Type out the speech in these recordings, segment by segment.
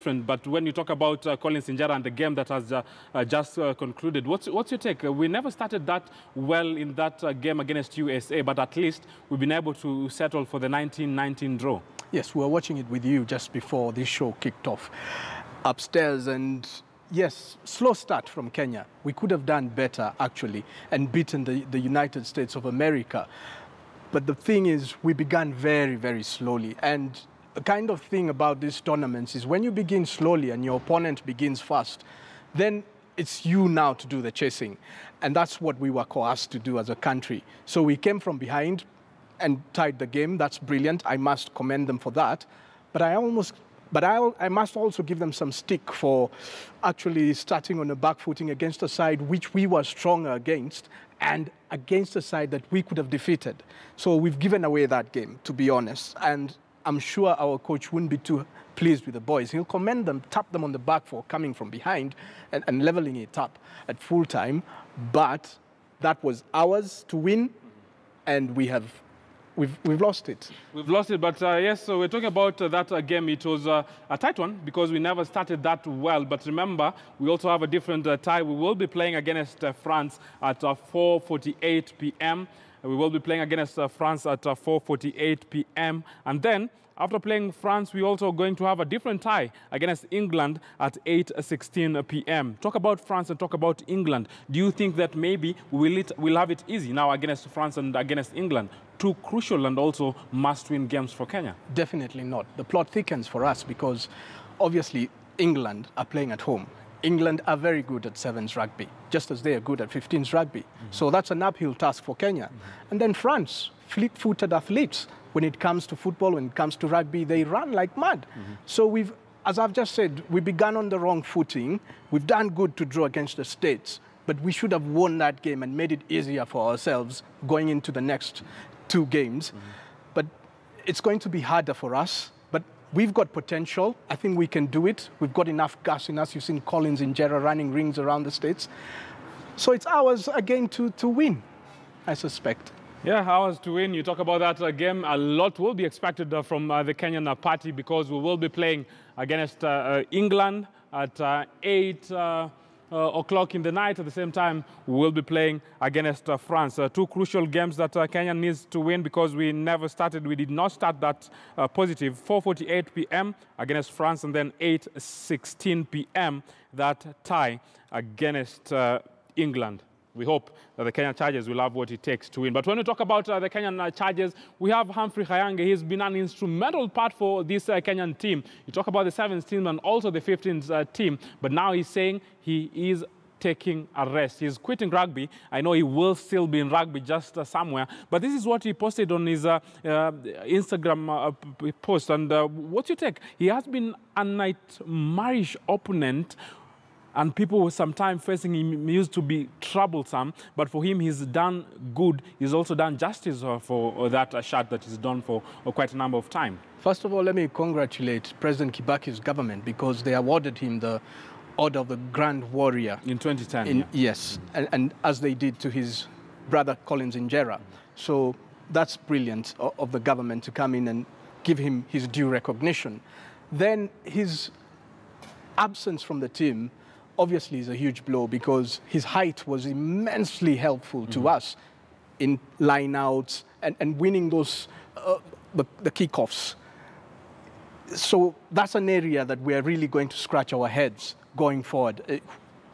But when you talk about Collins Injera and the game that has just concluded, what's your take? We never started that well in that game against USA, but at least we've been able to settle for the 19-19 draw. Yes, we were watching it with you just before this show kicked off upstairs, and yes, slow start from Kenya. We could have done better, actually, and beaten the United States of America. But the thing is, we began very, very slowly. And the kind of thing about these tournaments is when you begin slowly and your opponent begins fast, then it's you now to do the chasing. And that's what we were coerced to do as a country. So we came from behind and tied the game. That's brilliant. I must commend them for that. But I must also give them some stick for actually starting on a back footing against a side which we were stronger against and against a side that we could have defeated. So we've given away that game, to be honest. And I'm sure our coach wouldn't be too pleased with the boys. He'll commend them, tap them on the back for coming from behind and leveling it up at full time. But that was ours to win, and we've lost it. We've lost it, but yes, so we're talking about that game. It was a tight one because we never started that well. But remember, we also have a different tie. We will be playing against France at 4:48 p.m. We will be playing against France at 4:48 p.m. And then, after playing France, we're also going to have a different tie against England at 8:16 p.m. Talk about France and talk about England. Do you think that maybe we'll have it easy now against France and against England? Two crucial and also must-win games for Kenya. Definitely not. The plot thickens for us because obviously England are playing at home. England are very good at sevens rugby, just as they are good at 15s rugby. So that's an uphill task for Kenya. And then France, fleet-footed athletes. When it comes to football, when it comes to rugby, they run like mad. So as I've just said, we began on the wrong footing. We've done good to draw against the States, but we should have won that game and made it easier for ourselves going into the next two games. But it's going to be harder for us. But we've got potential. I think we can do it. We've got enough gas in us. You've seen Collins Injera running rings around the States. So it's ours again to win, I suspect. Yeah, ours to win. You talk about that game. A lot will be expected from the Kenyan party because we will be playing against England at 8 o'clock in the night. At the same time, we will be playing against France. Two crucial games that Kenya needs to win because we never started. We did not start that positive. 4:48 p.m. against France, and then 8:16 p.m. that tie against England. We hope that the Kenyan Chargers will have what it takes to win. But when we talk about the Kenyan Chargers, we have Humphrey Kayange. He's been an instrumental part for this Kenyan team. You talk about the 7th team and also the 15th team. But now he's saying he is taking a rest. He's quitting rugby. I know he will still be in rugby just somewhere. But this is what he posted on his Instagram post. And what's your take? He has been a nightmarish opponent, and people were sometimes facing him used to be troublesome, but for him, he's done good. He's also done justice for that shot that he's done for quite a number of time. First of all, let me congratulate President Kibaki's government because they awarded him the Order of the Grand Warrior. In 2010. Yes, and as they did to his brother Collins Injera. So that's brilliant of the government to come in and give him his due recognition. Then his absence from the team obviously is a huge blow because his height was immensely helpful to us in line-outs and winning those the kickoffs. So that's an area that we are really going to scratch our heads going forward.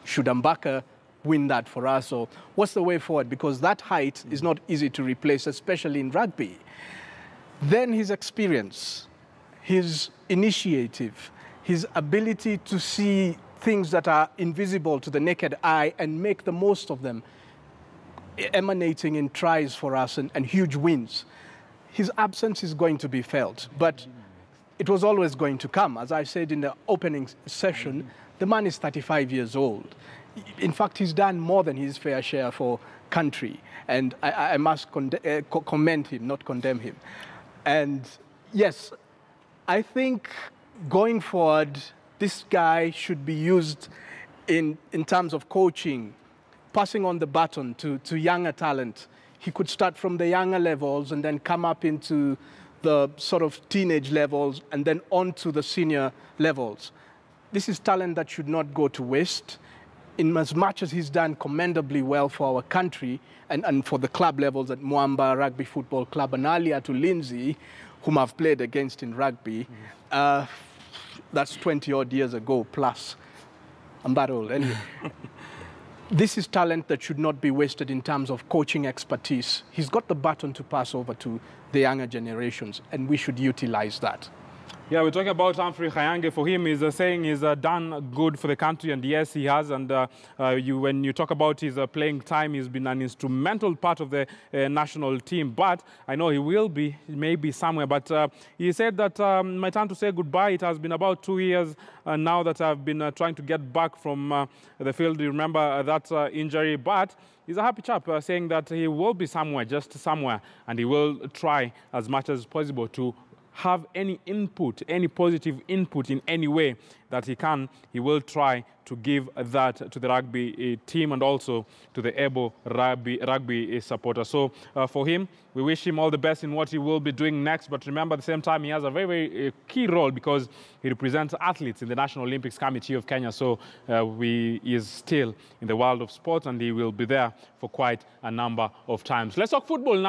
Should Mbaka win that for us, or what's the way forward? Because that height is not easy to replace, especially in rugby. Then his experience, his initiative, his ability to see things that are invisible to the naked eye and make the most of them, emanating in tries for us and huge wins. His absence is going to be felt, but it was always going to come. As I said in the opening session, the man is 35 years old. In fact, he's done more than his fair share for country, and I must commend him, not condemn him. And yes, I think going forward, this guy should be used in terms of coaching, passing on the baton to younger talent. He could start from the younger levels and then come up into the sort of teenage levels and then on to the senior levels. this is talent that should not go to waste. In as much as he's done commendably well for our country and for the club levels at Mombasa Rugby Football Club and earlier to Lindsay, whom I've played against in rugby, that's 20 odd years ago plus. I'm that old anyway. This is talent that should not be wasted in terms of coaching expertise. He's got the baton to pass over to the younger generations, and we should utilize that. Yeah, we're talking about Humphrey Kayange. For him, he's saying he's done good for the country, and yes, he has. And when you talk about his playing time, he's been an instrumental part of the national team. But I know he will be maybe somewhere. But he said that my time to say goodbye. It has been about 2 years now that I've been trying to get back from the field. You remember that injury, but he's a happy chap, saying that he will be somewhere, just somewhere, and he will try as much as possible to have any input, any positive input in any way that he can. He will try to give that to the rugby team and also to the able rugby supporters. So for him, we wish him all the best in what he will be doing next. But remember, at the same time, he has a very, very key role because he represents athletes in the National Olympics Committee of Kenya. So he is still in the world of sport, and he will be there for quite a number of times. Let's talk football now.